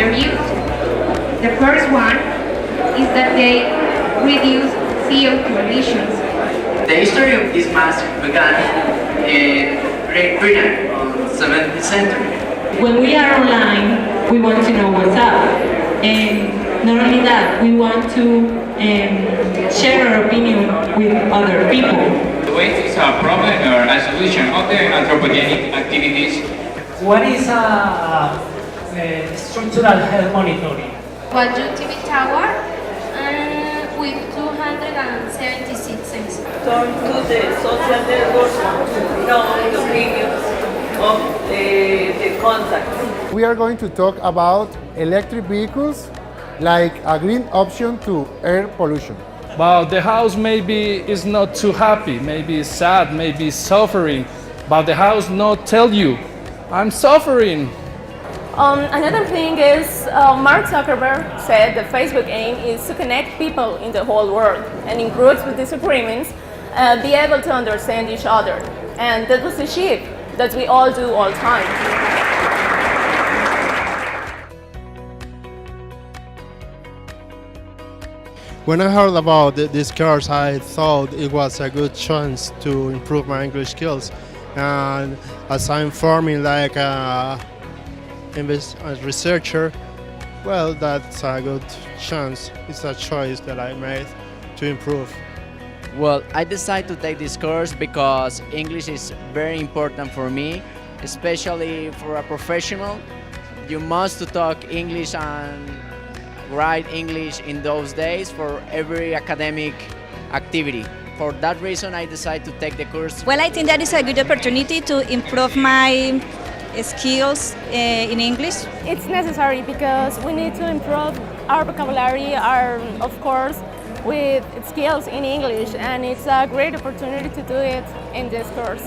contribute. The first one is that they reduce CO2 emissions. The history of this mask began in Great Britain on the 7th century. When we are online, we want to know what's up. And not only that, we want to share our opinion with other people. The waste is a problem or a solution of the anthropogenic activities. What is structural health monitoring? Conjunctive tower with 276 sensors. Turn to the social network to know the opinions of the contacts. We are going to talk about electric vehicles like a green option to air pollution. But the house maybe is not too happy, maybe it's sad, maybe it's suffering, but the house not tell you, I'm suffering. Another thing is Mark Zuckerberg said the Facebook aim is to connect people in the whole world and in groups with disagreements be able to understand each other. And that was achieved, that we all do all the time. When I heard about this course, I thought it was a good chance to improve my English skills. And as I'm forming like a researcher, well, that's a good chance. It's a choice that I made to improve. Well, I decided to take this course because English is very important for me, especially for a professional. You must talk English and write English in those days for every academic activity. For that reason, I decided to take the course. Well, I think that is a good opportunity to improve my skills in English. It's necessary because we need to improve our vocabulary, of course, with skills in English, and it's a great opportunity to do it in this course.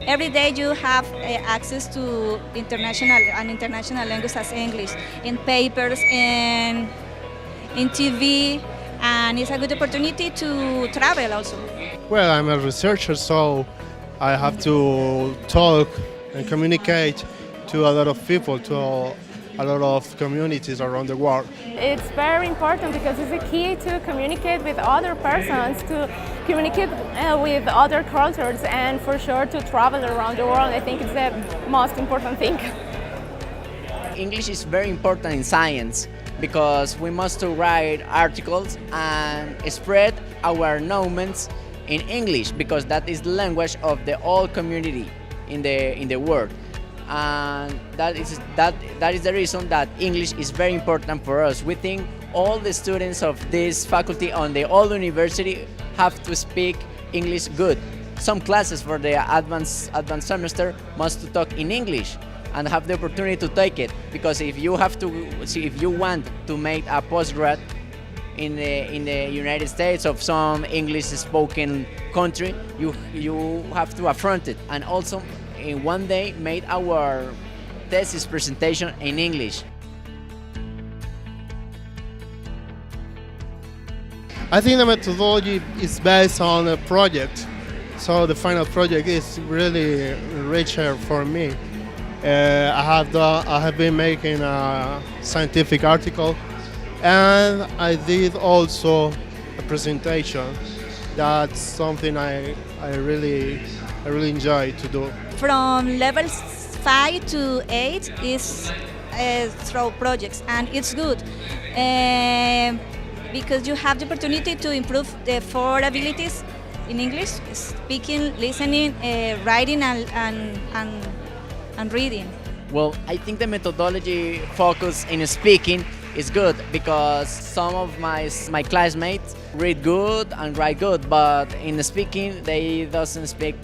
Every day you have access to international language as English, in papers and in TV, and it's a good opportunity to travel also. Well, I'm a researcher, so I have to talk and communicate to a lot of people, to a lot of communities around the world. It's very important because it's a key to communicate with other persons, to communicate with other cultures, and for sure to travel around the world. I think it's the most important thing. English is very important in science because we must write articles and spread our knowledge in English because that is the language of the whole community in the world. And that is the reason that English is very important for us. We think all the students of this faculty on the whole university have to speak English good. Some classes for the advanced semester must talk in English and have the opportunity to take it, because if you want to make a postgrad in the United States of some English spoken country, you have to affront it, and also in one day made our thesis presentation in English. I think the methodology is based on a project, so the final project is really richer for me. I have been making a scientific article, and I did also a presentation. That's something I really enjoy to do. From levels 5 to 8 is through projects, and it's good because you have the opportunity to improve the 4 abilities in English: speaking, listening, writing, and reading. Well, I think the methodology focus in speaking is good because some of my classmates read good and write good, but in speaking they doesn't speak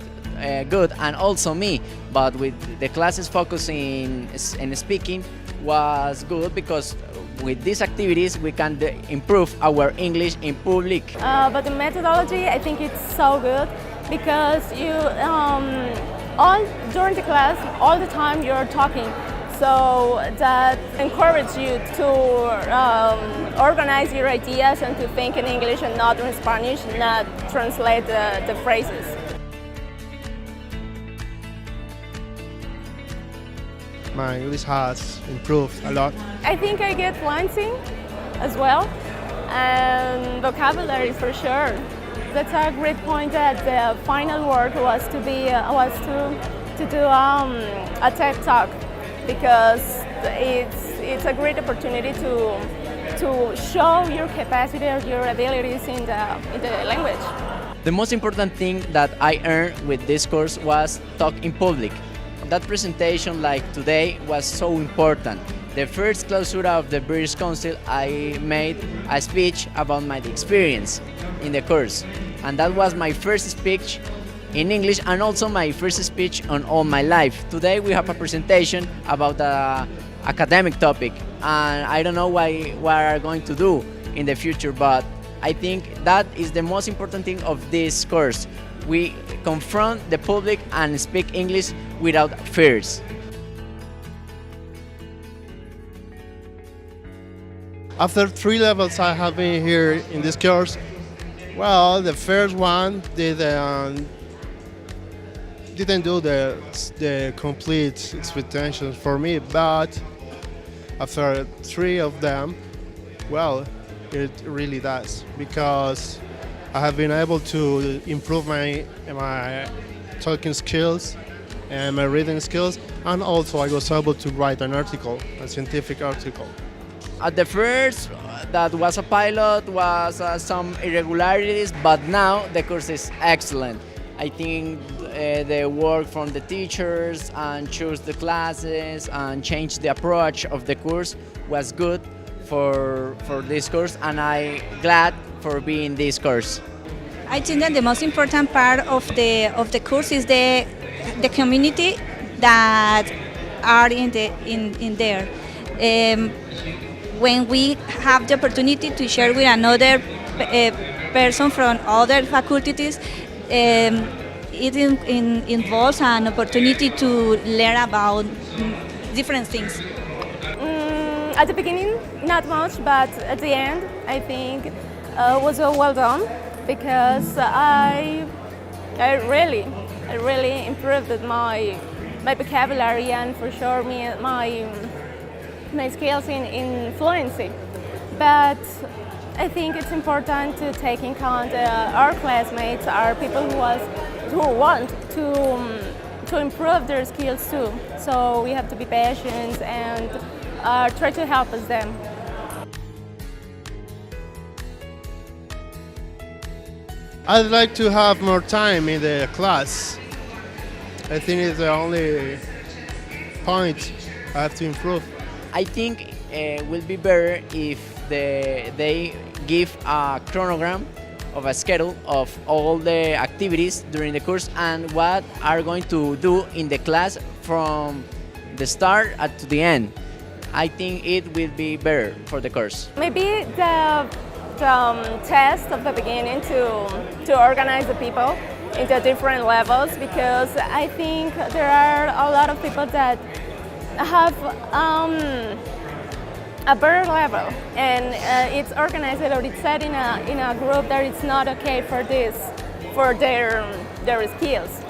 good, and also me. But with the classes focusing in speaking was good because with these activities we can improve our English in public. But the methodology, I think it's so good because you all during the class, all the time you're talking. So that encourages you to organize your ideas and to think in English and not in Spanish, not translate the phrases. my English has improved a lot. I think I get fluency as well, and vocabulary for sure. That's a great point. That the final work was to do a TED talk, because it's a great opportunity to show your capacity or your abilities in the language. The most important thing that I earned with this course was talk in public. That presentation, like today, was so important. The first clausura of the British Council, I made a speech about my experience in the course. And that was my first speech in English and also my first speech on all my life. Today we have a presentation about an academic topic, and I don't know what I'm going to do in the future, but I think that is the most important thing of this course. We confront the public and speak English without fears. After 3 levels I have been here in this course, well, the first one didn't do the complete expectations for me, but after 3 of them, well, it really does, because I have been able to improve my talking skills and my reading skills, and also I was able to write an article, a scientific article. At the first, that was a pilot, was some irregularities, but now the course is excellent. I think the work from the teachers and choose the classes and change the approach of the course was good for this course, and I'm glad for being this course. I think that the most important part of the course is the community that are in there. When we have the opportunity to share with another person from other faculties, it involves an opportunity to learn about different things. At the beginning, not much, but at the end, I think was well done, because I really improved my vocabulary and for sure my skills in fluency. But I think it's important to take in account our classmates, our people who want to improve their skills too. So we have to be patient and try to help them. I'd like to have more time in the class. I think it's the only point I have to improve. I think it will be better if they give a chronogram of a schedule of all the activities during the course and what are going to do in the class from the start to the end. I think it will be better for the course. Maybe the test of the beginning to organize the people into different levels, because I think there are a lot of people that have a better level, and it's organized or it's set in a group that it's not okay for their skills.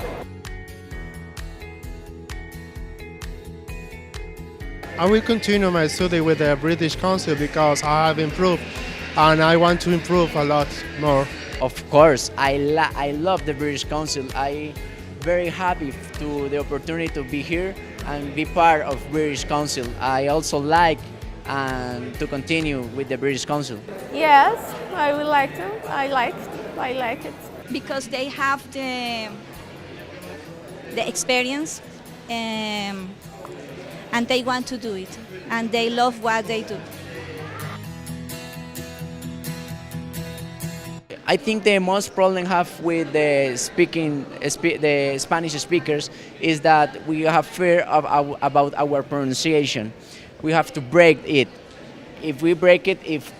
I will continue my study with the British Council because I have improved and I want to improve a lot more. Of course, I love the British Council. I'm very happy to the opportunity to be here and be part of British Council. I also like to continue with the British Council. Yes, I would like to. I like it. Because they have the experience and they want to do it and they love what they do. I think the most problem have with the Spanish speakers is that we have fear about our pronunciation. We have to break it. If we break it, if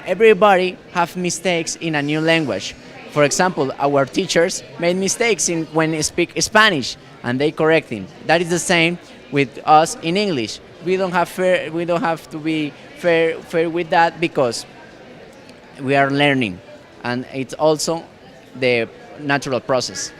everybody have mistakes in a new language. For example, our teachers made mistakes when they speak Spanish and they correct them. That is the same with us in English. We don't have to be fair with that because we are learning. And it's also the natural process.